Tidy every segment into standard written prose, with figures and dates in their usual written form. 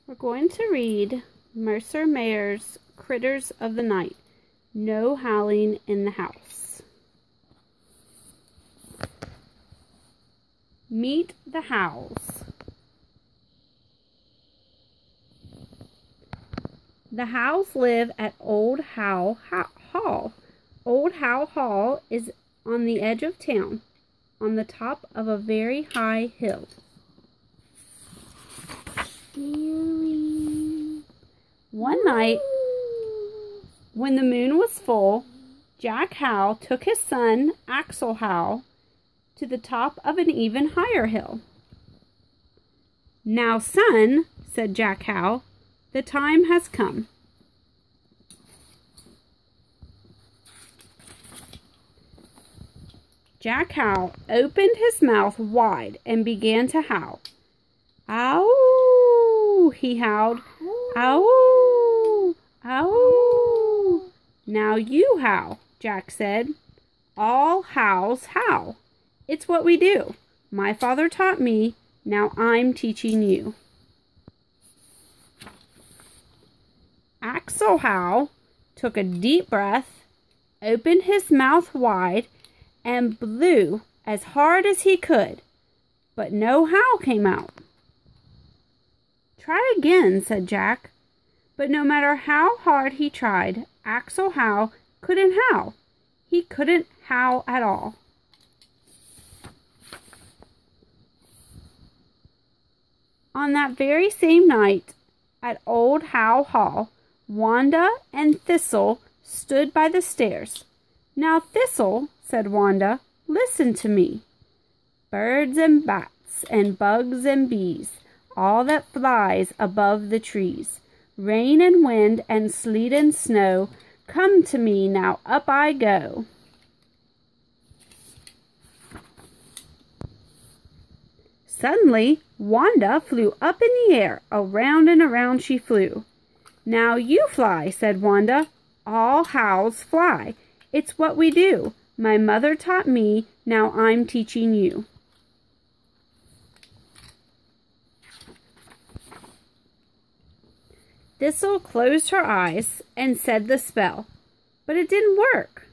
We're going to read Mercer Mayer's Critters of the Night. No howling in the house. Meet the Howls. The Howls live at Old Howe Hall. Old Howe Hall is on the edge of town, on the top of a very high hill. One night, when the moon was full, Jack Howe took his son, Axel Howe, to the top of an even higher hill. "Now, son," said Jack Howe, "the time has come." Jack Howe opened his mouth wide and began to howl. "Ow!" he howled. "Ow! Ow!" "Now you howl," Jack said. "All howls howl. It's what we do. My father taught me. Now I'm teaching you." Axel Howe took a deep breath, opened his mouth wide, and blew as hard as he could, but no howl came out. "Try again," said Jack. But no matter how hard he tried, Axel Howe couldn't howl. He couldn't howl at all. On that very same night, at Old Howe Hall, Wanda and Thistle stood by the stairs. "Now, Thistle," said Wanda, "listen to me. Birds and bats and bugs and bees, all that flies above the trees, rain and wind and sleet and snow, come to me, now up I go." Suddenly, Wanda flew up in the air. Around and around she flew. "Now you fly," said Wanda. "All howls fly. It's what we do. My mother taught me. Now I'm teaching you." Thistle closed her eyes and said the spell, but it didn't work.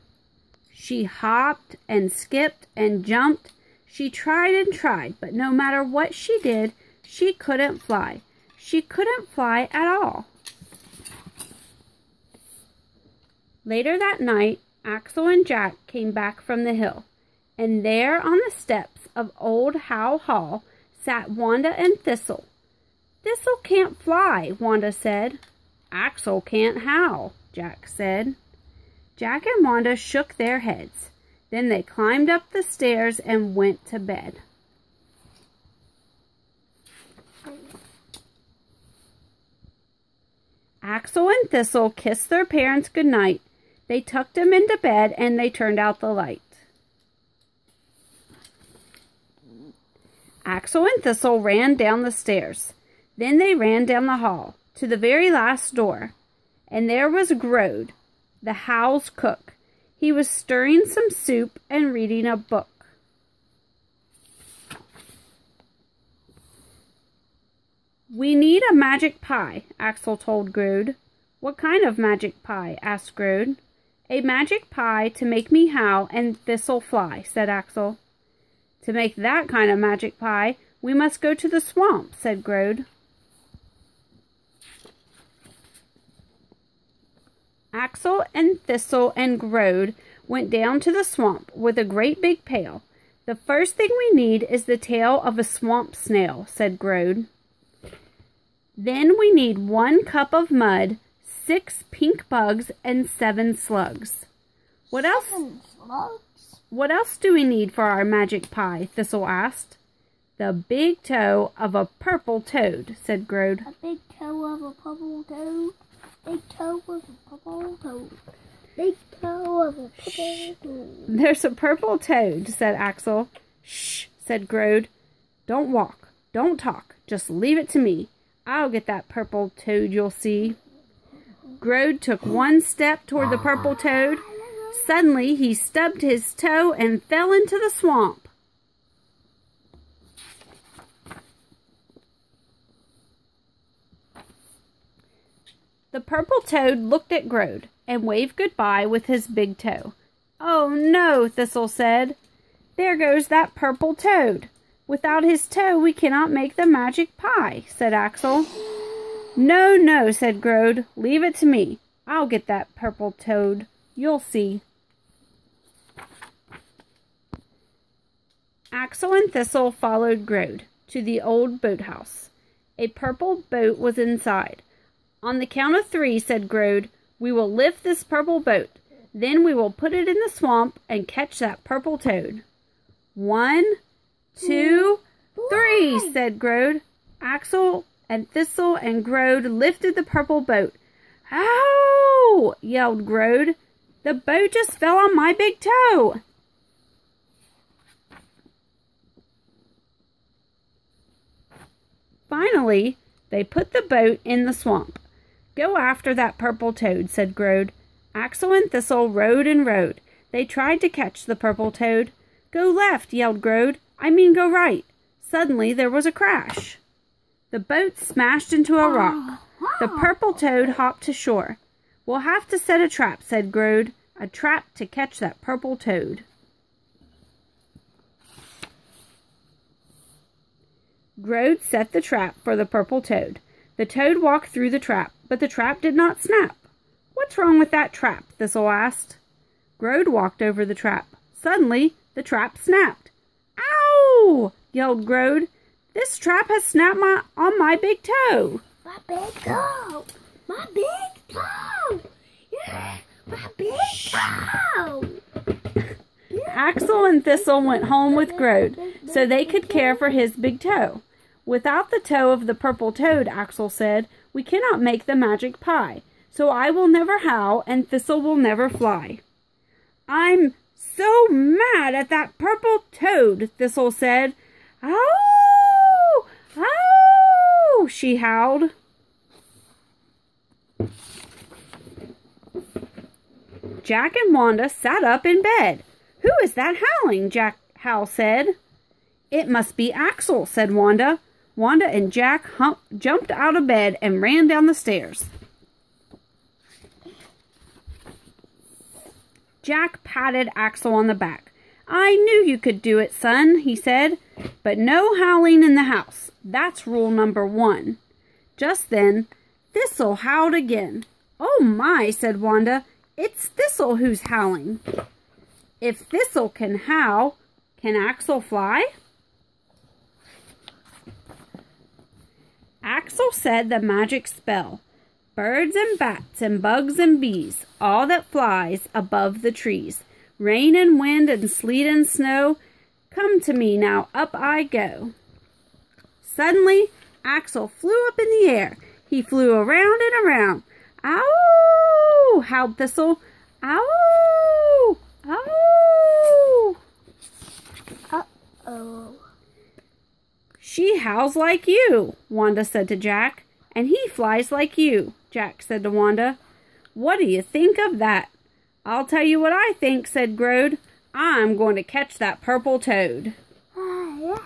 She hopped and skipped and jumped. She tried and tried, but no matter what she did, she couldn't fly. She couldn't fly at all. Later that night, Axel and Jack came back from the hill, and there on the steps of Old Howe Hall sat Wanda and Thistle. "Thistle can't fly," Wanda said. "Axel can't howl," Jack said. Jack and Wanda shook their heads. Then they climbed up the stairs and went to bed. Axel and Thistle kissed their parents goodnight. They tucked them into bed and they turned out the light. Axel and Thistle ran down the stairs. Then they ran down the hall to the very last door. And there was Grode, the Howl's cook. He was stirring some soup and reading a book. "We need a magic pie," Axel told Grode. "What kind of magic pie?" asked Grode. "A magic pie to make me howl and Thistle fly," said Axel. "To make that kind of magic pie, we must go to the swamp," said Grode. Axel and Thistle and Grode went down to the swamp with a great big pail. "The first thing we need is the tail of a swamp snail," said Grode. "Then we need 1 cup of mud, 6 pink bugs, and 7 slugs." What else do we need for our magic pie?" Thistle asked. "The big toe of a purple toad," said Grode. "A big toe of a purple toad. Big toe of a purple toad. Big toe of a purple toad." "There's a purple toad," said Axel. "Shh," said Grode. "Don't walk. Don't talk. Just leave it to me. I'll get that purple toad, you'll see." Grode took 1 step toward the purple toad. Suddenly, he stubbed his toe and fell into the swamp. The purple toad looked at Grode and waved goodbye with his big toe. "Oh no," Thistle said. "There goes that purple toad. Without his toe we cannot make the magic pie," said Axel. "No, no," said Grode. "Leave it to me. I'll get that purple toad. You'll see." Axel and Thistle followed Grode to the old boathouse. A purple boat was inside. "On the count of 3, said Grode, "we will lift this purple boat. Then we will put it in the swamp and catch that purple toad." 1, 2, 3, said Grode. Axel and Thistle and Grode lifted the purple boat. "Ow!" yelled Grode. "The boat just fell on my big toe." Finally, they put the boat in the swamp. "Go after that purple toad," said Grode. Axel and Thistle rowed and rowed. They tried to catch the purple toad. "Go left," yelled Grode. "I mean go right." Suddenly there was a crash. The boat smashed into a rock. The purple toad hopped to shore. "We'll have to set a trap," said Grode. "A trap to catch that purple toad." Grode set the trap for the purple toad. The toad walked through the trap, but the trap did not snap. "What's wrong with that trap?" Thistle asked. Grode walked over the trap. Suddenly, the trap snapped. "Ow!" yelled Grode. "This trap has snapped on my big toe." My big toe! My big toe! Yeah, my big toe! Axel and Thistle went home with Grode so they could care for his big toe. "Without the toe of the purple toad," Axel said, "we cannot make the magic pie. So I will never howl and Thistle will never fly." "I'm so mad at that purple toad," Thistle said. "Ow! Ow!" she howled. Jack and Wanda sat up in bed. "Who is that howling?" Hal said. "It must be Axel," said Wanda. Wanda and Jack jumped out of bed and ran down the stairs. Jack patted Axel on the back. "I knew you could do it, son," he said. "But no howling in the house. That's rule number 1. Just then, Thistle howled again. "Oh my," said Wanda. "It's Thistle who's howling." "If Thistle can howl, can Axel fly?" Axel said the magic spell. "Birds and bats and bugs and bees, all that flies above the trees, rain and wind and sleet and snow, come to me now, up I go." Suddenly, Axel flew up in the air. He flew around and around. "Ow!" howled Thistle. "Ow! Ow!" Uh-oh. "She howls like you," Wanda said to Jack. "And he flies like you," Jack said to Wanda. "What do you think of that?" "I'll tell you what I think," said Grode. "I'm going to catch that purple toad." Yeah.